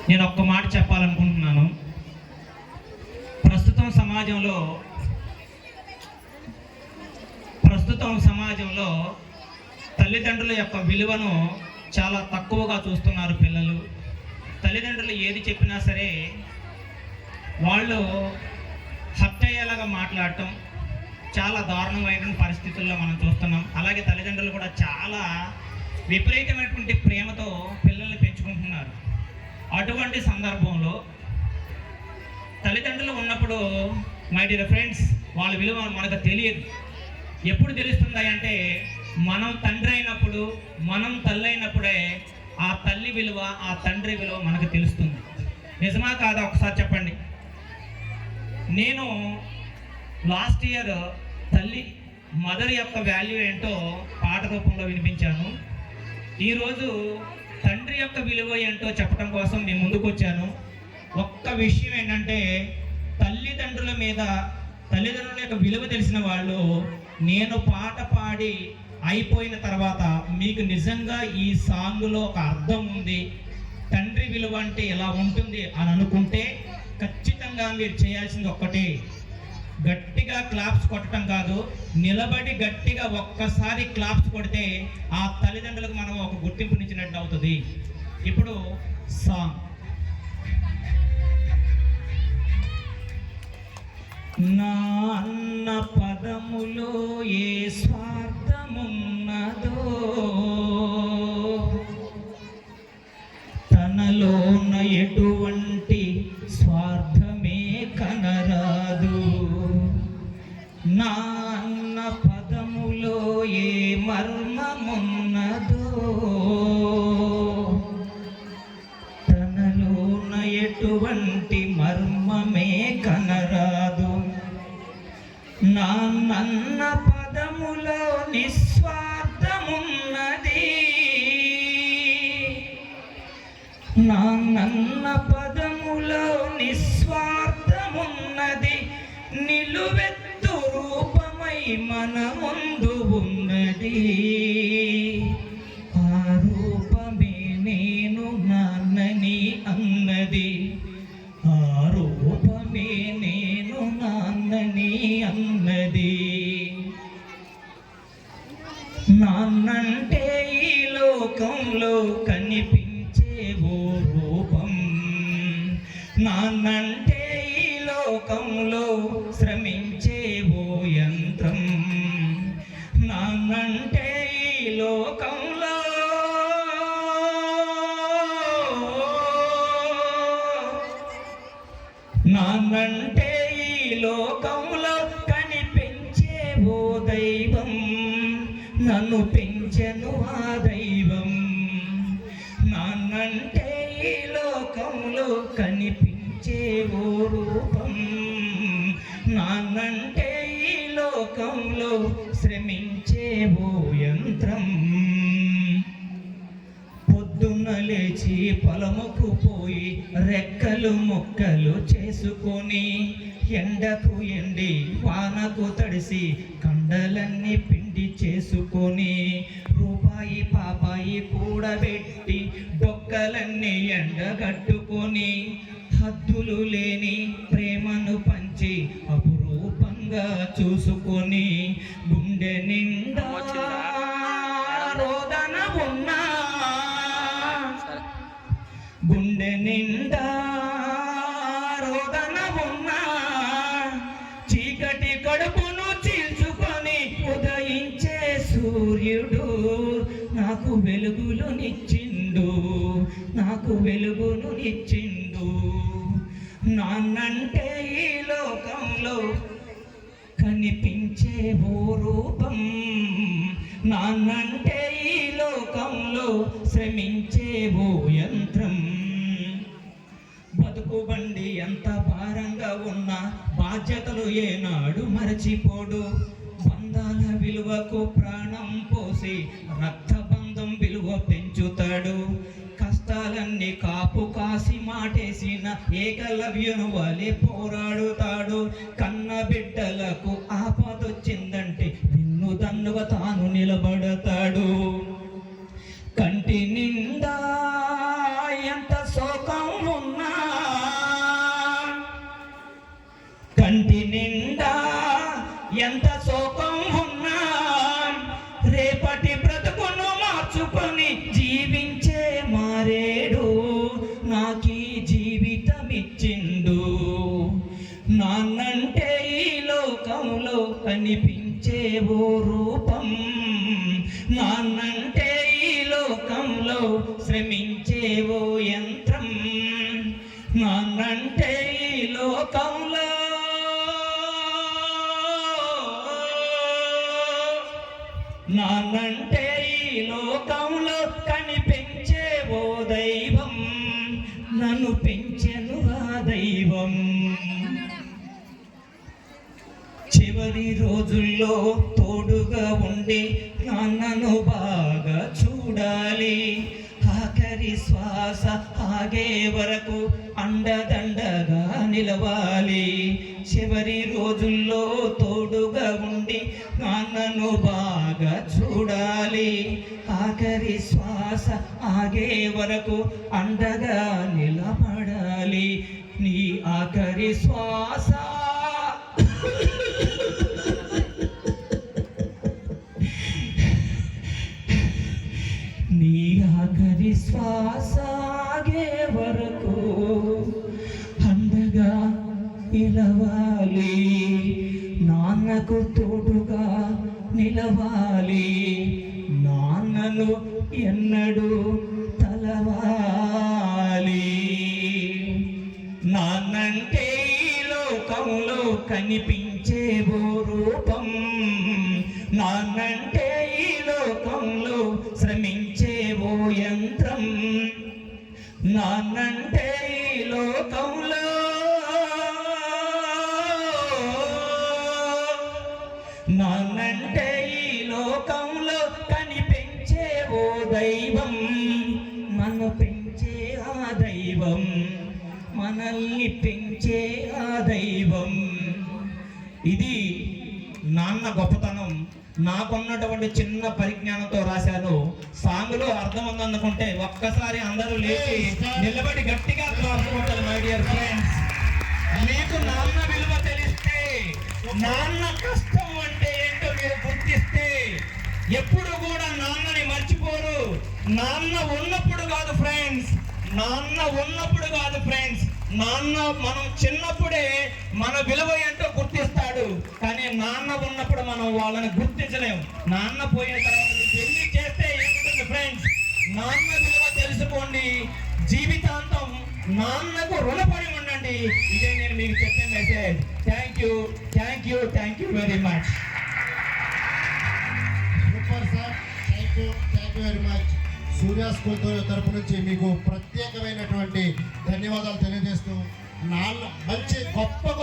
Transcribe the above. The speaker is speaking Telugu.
నేను ఒక్క మాట చెప్పాలనుకుంటున్నాను. ప్రస్తుతం సమాజంలో తల్లిదండ్రుల యొక్క విలువను చాలా తక్కువగా చూస్తున్నారు పిల్లలు. తల్లిదండ్రులు ఏది చెప్పినా సరే వాళ్ళు హర్ట్ అయ్యేలాగా మాట్లాడటం చాలా దారుణమైన పరిస్థితుల్లో మనం చూస్తున్నాం. అలాగే తల్లిదండ్రులు కూడా చాలా విపరీతమైనటువంటి ప్రేమతో పిల్లల్ని పెంచుకుంటున్నారు. అటువంటి సందర్భంలో తల్లిదండ్రులు ఉన్నప్పుడు మై డియర్ ఫ్రెండ్స్, వాళ్ళ విలువ మనకు తెలియదు. ఎప్పుడు తెలుస్తుంది అంటే మనం తండ్రి అయినప్పుడు, మనం తల్లి అయినప్పుడే ఆ తల్లి విలువ, ఆ తండ్రి విలువ మనకు తెలుస్తుంది. నిజమా కాదా ఒకసారి చెప్పండి. నేను లాస్ట్ ఇయర్ మదర్ యొక్క వాల్యూ ఏంటో పాట రూపంలో వినిపించాను. ఈరోజు తండ్రి యొక్క విలువ ఏంటో చెప్పడం కోసం నేను ముందుకు వచ్చాను. ఒక్క విషయం ఏంటంటే తల్లిదండ్రుల యొక్క విలువ తెలిసిన వాళ్ళు నేను పాట పాడి అయిపోయిన తర్వాత మీకు నిజంగా ఈ సాంగ్లో ఒక అర్థం ఉంది, తండ్రి విలువ అంటే ఇలా ఉంటుంది అని అనుకుంటే ఖచ్చితంగా మీరు చేయాల్సింది ఒక్కటే, గట్టిగా క్లాప్స్ కొట్టడం కాదు, నిలబడి గట్టిగా ఒక్కసారి క్లాప్స్ కొడితే ఆ తల్లిదండ్రులకు మనం ఒక గుర్తింపునిచ్చినట్టు అవుతుంది. ఇప్పుడు సాంగ్. నా అన్న పదములో ఏ స్వార్థమున్నదో తనలోన ఎటువంటి స్వార్థమే కనరాదు. నా అన్న పదములో ఏ మర్మమున్నదో తనలోన ఎటువంటి మర్మమే కనరాదు. నా నన్న పదములో నిస్వార్థమున్నది, నా నన్న పదములో నిస్వార్థమున్నది, నిలువెత్తు రూపమై మన ముందు ఉన్నది. ఆ రూపమే నేను నాన్నని అన్నది, ఆ రూపమే నేను నాన్నని అన్నది. నాన్నంటే ఈ లోకంలో కనిపించే ఓ రూపం, నాన్నంటే ఈ లోకంలో శ్రమించే ఓ యంత్రం, నాన్నంటే ఈ లోకంలో నాన్నంటే ఈ లోకంలో కనిపించే ఓ దైవం, నన్ను పెంచెను ఆ దైవం. నాన్నంటే ఈ లోకంలో కనిపించే ఓ రూపం, నాన్నంటే ఈ లోకంలో శ్రమించే ఓ యంత్రం. పొద్దున్న లేచి పొలముకు పోయి రెక్కలు మొక్కలు చేసుకొని, ఎండకు ఎండి వానకు తడిసి కండలన్నీ పిండి చేసుకొని, రూపాయి పాపాయి కూడబెట్టి డొక్కలన్నీ ఎండగట్టుకొని, హద్దులు లేని ప్రేమను పంచి అపురూపంగా చూసుకొని, గుండె నిండా రోదన ఉన్నా, గుండె నిండా రోదన ఉన్నా, చీకటి కడుపును చీల్చుకొని ఉదయించే సూర్యుడు నాకు వెలుగులు నిచ్చిండు, నాకు వెలుగును నిచ్చిండు. నాన్నంటే ఈ లోకంలో కనిపించే ఓ రూపం, నాన్నంటే ఈ లోకంలో శ్రమించే ఓ యంత్రం. బతుకు బండి ఎంత భారంగా ఉన్నా బాధ్యతలు ఏనాడు మరచిపోడు, బంధాల విలువకు ప్రాణం పోసి రక్తబంధం విలువ పెంచుతాడు. కష్టాలన్నీ కాపు కాసి మాటేసిన ఏకలవ్యును వలె పోరాడుతాడు. కన్న బిడ్డలకు ఆపదొచ్చిందంటే వెన్నుదన్నుగా తాను నిలబడతాడు. కంటి నిండా ఎంత శోకం పెంచేవో యంత్రం నాన్నంటే ఈ లోకంలో నాన్నంటే ఈ లోకంలో కనిపించేవో దైవం నన్ను పెంచెను ఆ దైవం చివరి రోజుల్లో తోడుగా ఉండి నాన్నను బాగా చూడాలి ఆఖరి శ్వాస ఆగే వరకు అండదండగా నిలవాలి చివరి రోజుల్లో తోడుగా ఉండి నాన్నను బాగా చూడాలి ఆఖరి శ్వాస ఆగే వరకు అండగా నిలబడాలి నీ ఆఖరి శ్వాస నీ ఆఖరి శ్వాస ఆగే వరకు అండగా నిలవాలి నాన్నకు తోడుగా నిలవాలి నాన్నను ఎన్నడూ తలవాలి నాన్నంటే ఈ లోకంలో కనిపించే ఓ రూపం నాన్నంటే ఈ లోకంలో శ్రమించే ఓ యంత్రం నాన్నంటే ఈ లోకంలో నాన్నంటే ఈ లోకంలో కనిపించే ఓ దైవం మన పెంచే ఆ దైవం మనల్ని పెంచే ఆ దైవం ఇది నాన్న గొప్పతనం నాకున్నటువంటి చిన్న పరిజ్ఞానంతో రాశాను సాంగ్లో అర్థం ఉందనుకుంటే ఒక్కసారి అందరూ లేచి నిలబడి గట్టిగా క్లాసుకుంటారు మై డియర్ ఫ్రెండ్స్ మీకు నాన్న విలువ తెలిస్తే నాన్న కష్టం అంటే ఏంటో మీరు గుర్తిస్తే ఎప్పుడు కూడా నాన్నని మర్చిపోరు నాన్న ఉన్నప్పుడు కాదు ఫ్రెండ్స్ నాన్న ఉన్నప్పుడు కాదు ఫ్రెండ్స్ నాన్న మనం చిన్నప్పుడే మన విలువ ఏంటో గుర్తిస్తాడు కానీ నాన్న ఉన్నప్పుడు మనం వాళ్ళని గుర్తించలేము నాన్న పోయిన తర్వాత పెళ్లి చేస్తే ఏముంటుంది ఫ్రెండ్స్ నాన్న విలువ తెలుసుకోండి జీవితాంతం నాన్నకు రుణపడి ఉండండి ఇదే నేను మీకు చెప్పే message thank you very much super sir thank you very much Surya school తరపు నుంచి మీకు ప్రత్యేకమైనటువంటి ధన్యవాదాలు తెలియజేస్తూ నాన్న మంచి గొప్ప